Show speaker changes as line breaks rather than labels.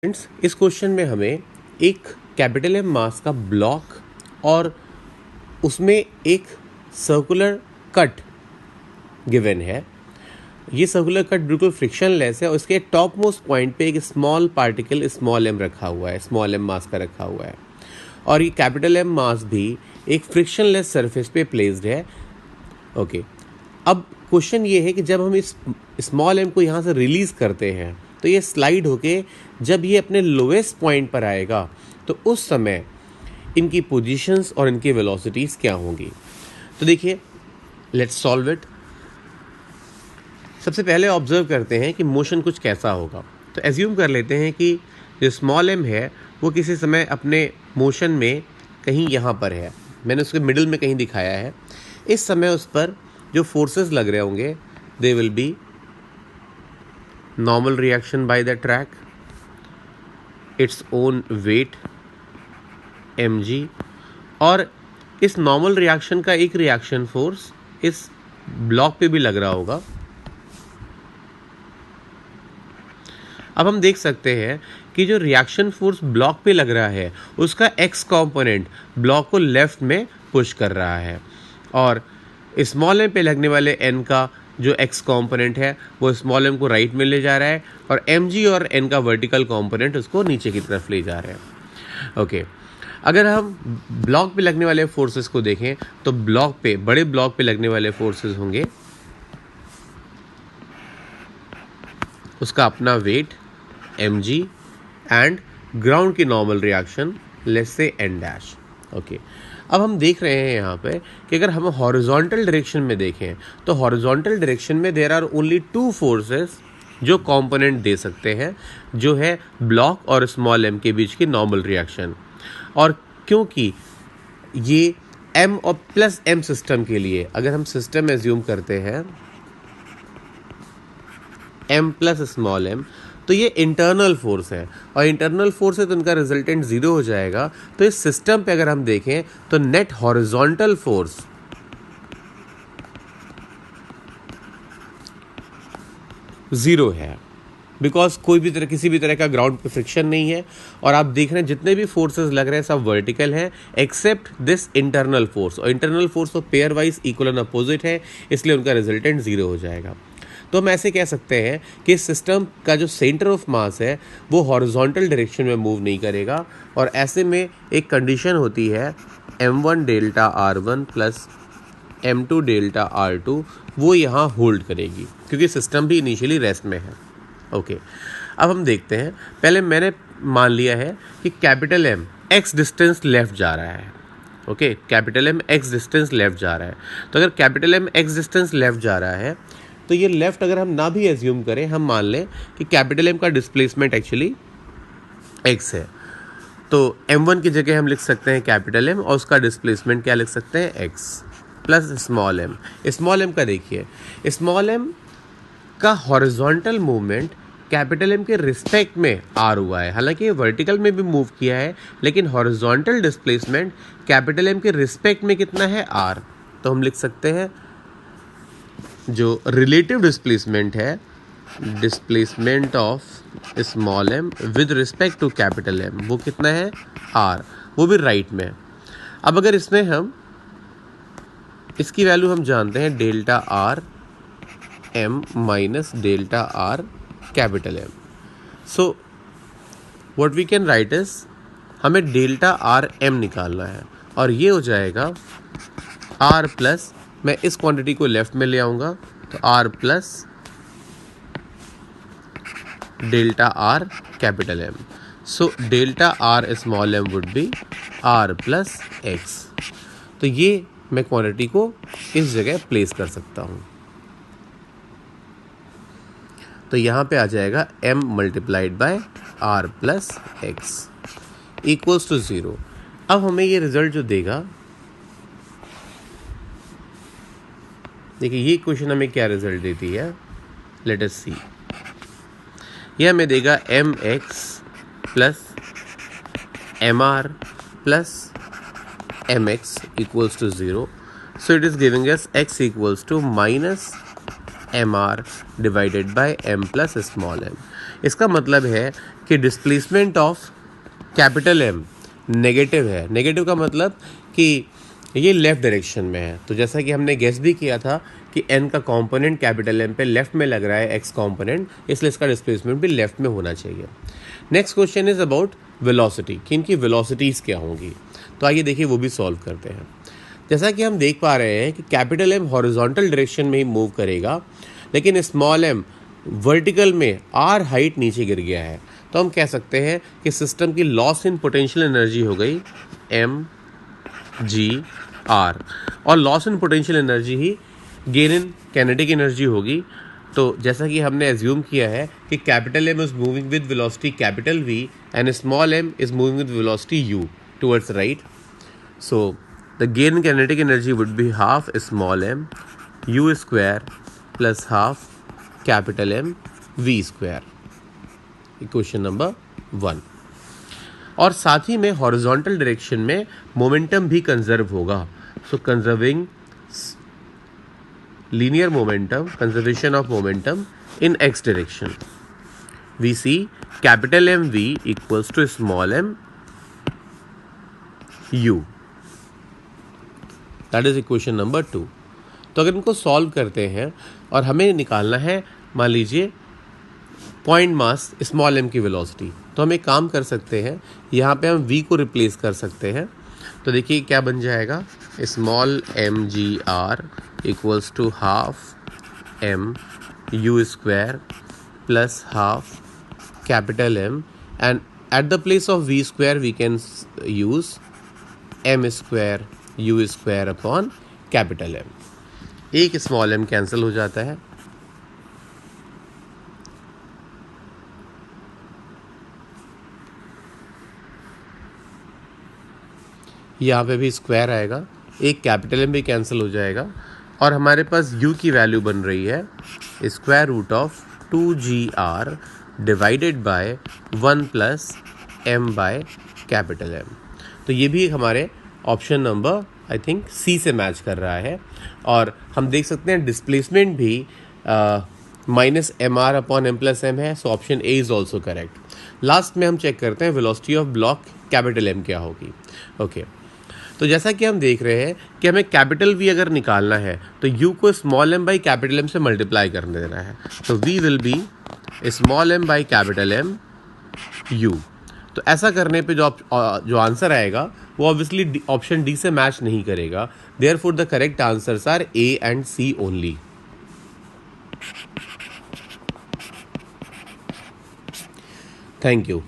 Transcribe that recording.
Friends, इस question में हमें एक कैपिटल एम मास का ब्लॉक और उसमें एक सर्कुलर कट गिवन है। ये सर्कुलर कट बिल्कुल फ्रिक्शनलेस है और इसके टॉप मोस्ट पॉइंट पे एक स्मॉल पार्टिकल स्मॉल एम रखा हुआ है, स्मॉल एम मास का रखा हुआ है और ये कैपिटल एम मास भी एक फ्रिक्शनलेस सरफेस पे प्लेस्ड है। ओके, अब क्वेश्चन ये है कि जब हम इस स्मॉल एम को यहाँ से रिलीज करते हैं तो ये स्लाइड होके जब ये अपने लोएस्ट पॉइंट पर आएगा तो उस समय इनकी पोजीशंस और इनकी वेलोसिटीज़ क्या होंगी। तो देखिए, लेट्स सॉल्व इट। सबसे पहले ऑब्जर्व करते हैं कि मोशन कुछ कैसा होगा। तो एज्यूम कर लेते हैं कि जो स्मॉल एम है वो किसी समय अपने मोशन में कहीं यहाँ पर है, मैंने उसके मिडिल में कहीं दिखाया है। इस समय उस पर जो फोर्सेस लग रहे होंगे they will be normal reaction by the track, its own wait mg, और इस नॉर्मल रिएक्शन का एक रिएक्शन फोर्स इस ब्लॉक पे भी लग रहा होगा। अब हम देख सकते हैं कि जो रिएक्शन फोर्स ब्लॉक पे लग रहा है उसका x कंपोनेंट ब्लॉक को लेफ्ट में पुश कर रहा है और स्मॉल एम पे लगने वाले n का जो x कंपोनेंट है वो स्मॉल एम को राइट में ले जा रहा है और mg और n का वर्टिकल कंपोनेंट उसको नीचे की तरफ ले जा रहे हैं। ओके, अगर हम ब्लॉक पे लगने वाले फोर्सेस को देखें तो ब्लॉक पे, बड़े ब्लॉक पे लगने वाले फोर्सेस होंगे उसका अपना वेट mg एंड ग्राउंड की normal reaction let's say n dash. Okay, अब हम देख रहे हैं यहाँ पे कि अगर हम हॉरिजॉन्टल डायरेक्शन में देखें तो हॉरिजॉन्टल डायरेक्शन में there are only two forces जो कंपोनेंट दे सकते हैं, जो है ब्लॉक और स्मॉल एम के बीच की नॉर्मल रिएक्शन। और क्योंकि ये m और प्लस m सिस्टम के लिए, अगर हम सिस्टम एज्यूम करते हैं m प्लस स्मॉल m, तो ये इंटरनल फोर्स है और इंटरनल फोर्स है तो इनका रिजल्टेंट जीरो हो जाएगा। तो इस सिस्टम पे अगर हम देखें तो नेट हॉरिजॉन्टल फोर्स जीरो है, बिकॉज कोई भी तरह, किसी भी तरह का ग्राउंड पे फ्रिक्शन नहीं है और आप देख रहे हैं जितने भी फोर्सेस लग रहे हैं सब वर्टिकल हैं एक्सेप्ट दिस इंटरनल फोर्स, और इंटरनल फोर्स तो pair wise equal and opposite है, इसलिए उनका रिजल्टेंट जीरो हो जाएगा। तो हम ऐसे कह सकते हैं कि इस सिस्टम का जो सेंटर ऑफ मास है वो हॉरिजॉन्टल डायरेक्शन में मूव नहीं करेगा और ऐसे में एक कंडीशन होती है m1 delta r1 plus m2 delta r2, वो यहाँ होल्ड करेगी क्योंकि सिस्टम भी इनिशियली रेस्ट में है। ओके, अब हम देखते हैं। पहले मैंने मान लिया है कि capital M x distance left जा रहा है। Okay, capital M x distance left जा रहा है। तो अगर capital M x distance left जा रहा है तो ये लेफ्ट अगर हम ना भी एज्यूम करें, हम मान लें कि कैपिटल M का डिस्प्लेसमेंट एक्चुअली x है, तो m1 की जगह हम लिख सकते हैं कैपिटल M और उसका डिस्प्लेसमेंट क्या लिख सकते हैं, x plus small m। Small m का देखिए, स्मॉल m का हॉरिजॉन्टल मूवमेंट कैपिटल M के रिस्पेक्ट में r हुआ है। हालांकि ये वर्टिकल में भी मूव किया है लेकिन हॉरिजॉन्टल डिस्प्लेसमेंट कैपिटल M के रिस्पेक्ट में कितना है, r। तो हम लिख सकते हैं जो रिलेटिव डिस्प्लेसमेंट है, displacement of small m with respect to capital M, वो कितना है, r, वो भी राइट में। अब अगर इसमें हम इसकी वैल्यू हम जानते हैं delta r m minus delta r capital M, so what we can write is, हमें डेल्टा r m निकालना है और ये हो जाएगा r प्लस, मैं इस क्वांटिटी को लेफ्ट में ले आऊँगा तो r plus delta r capital M, so delta r small m would be r plus x। तो ये मैं क्वांटिटी को इस जगह प्लेस कर सकता हूँ, तो यहाँ पे आ जाएगा m multiplied by r plus x equals to 0। अब हमें ये रिजल्ट जो देगा, देखिए ये क्वेश्चन हमें क्या रिजल्ट देती है, लेट अस सी। यह हमें देगा mx plus mr plus mx equals to 0, so it is giving us x equals to minus M R divided by M plus small M. इसका मतलब है कि displacement of capital M negative है। Negative का मतलब कि ये लेफ़्ट डायरेक्शन में है। तो जैसा कि हमने गेस भी किया था कि एन का कंपोनेंट कैपिटल एम पे लेफ्ट में लग रहा है एक्स कंपोनेंट, इसलिए इसका डिस्प्लेसमेंट भी लेफ्ट में होना चाहिए। Next question is about velocity, कि इनकी वेलोसिटीज़ क्या होंगी। तो आइए देखिए वो भी सॉल्व करते हैं। जैसा कि हम देख पा रहे हैं कि कैपिटल एम हॉरिजॉन्टल डायरेक्शन में ही मूव करेगा, लेकिन स्मॉल एम वर्टिकल में आर हाइट नीचे गिर गया है। तो हम कह सकते हैं कि सिस्टम की लॉस इन पोटेंशियल एनर्जी हो गई एम जी आर, और लॉस इन पोटेंशियल एनर्जी ही गेन इन काइनेटिक एनर्जी होगी। तो जैसा कि हमने एज्यूम किया है कि capital M is moving with velocity capital V and small M is moving with velocity U towards right. So the gain in kinetic energy would be half small M U square plus half capital M V square. Equation number 1। और साथ ही में horizontal direction में momentum भी conserve होगा। So conserving linear momentum, conservation of momentum in x direction, we see capital M V equals to small M u. That is equation number 2। तो अगर इनको सॉल्व करते हैं और हमें निकालना है मान लीजिए पॉइंट मास स्मॉल एम की वेलोसिटी, तो हम एक काम कर सकते हैं, यहाँ पे हम v को रिप्लेस कर सकते हैं। तो देखिए क्या बन जाएगा, small M G R equals to half M U square plus half capital M, and at the place of v square we can use M square U square upon capital M. एक small M cancel हो जाता है, यहाँ पे भी square आएगा, एक capital M भी कैंसिल हो जाएगा, और हमारे पास u की वैल्यू बन रही है square root of 2gr divided by 1 प्लस m बाय कैपिटल एम। तो ये भी हमारे option number I think C से मैच कर रहा है। और हम देख सकते हैं डिस्प्लेसमेंट भी minus M R upon M plus M है। So option A is also correct. Last में हम चेक करते हैं velocity of block capital M क्या होगी। ओके तो जैसा कि हम देख रहे हैं कि हमें कैपिटल वी अगर निकालना है तो यू को small M by capital M से मल्टीप्लाई करने देना है। तो V will be small M by capital M U. तो ऐसा करने पे जो आंसर आएगा वो ऑब्वियसली ऑप्शन डी से मैच नहीं करेगा। Therefore the correct answers are A and C only. Thank you.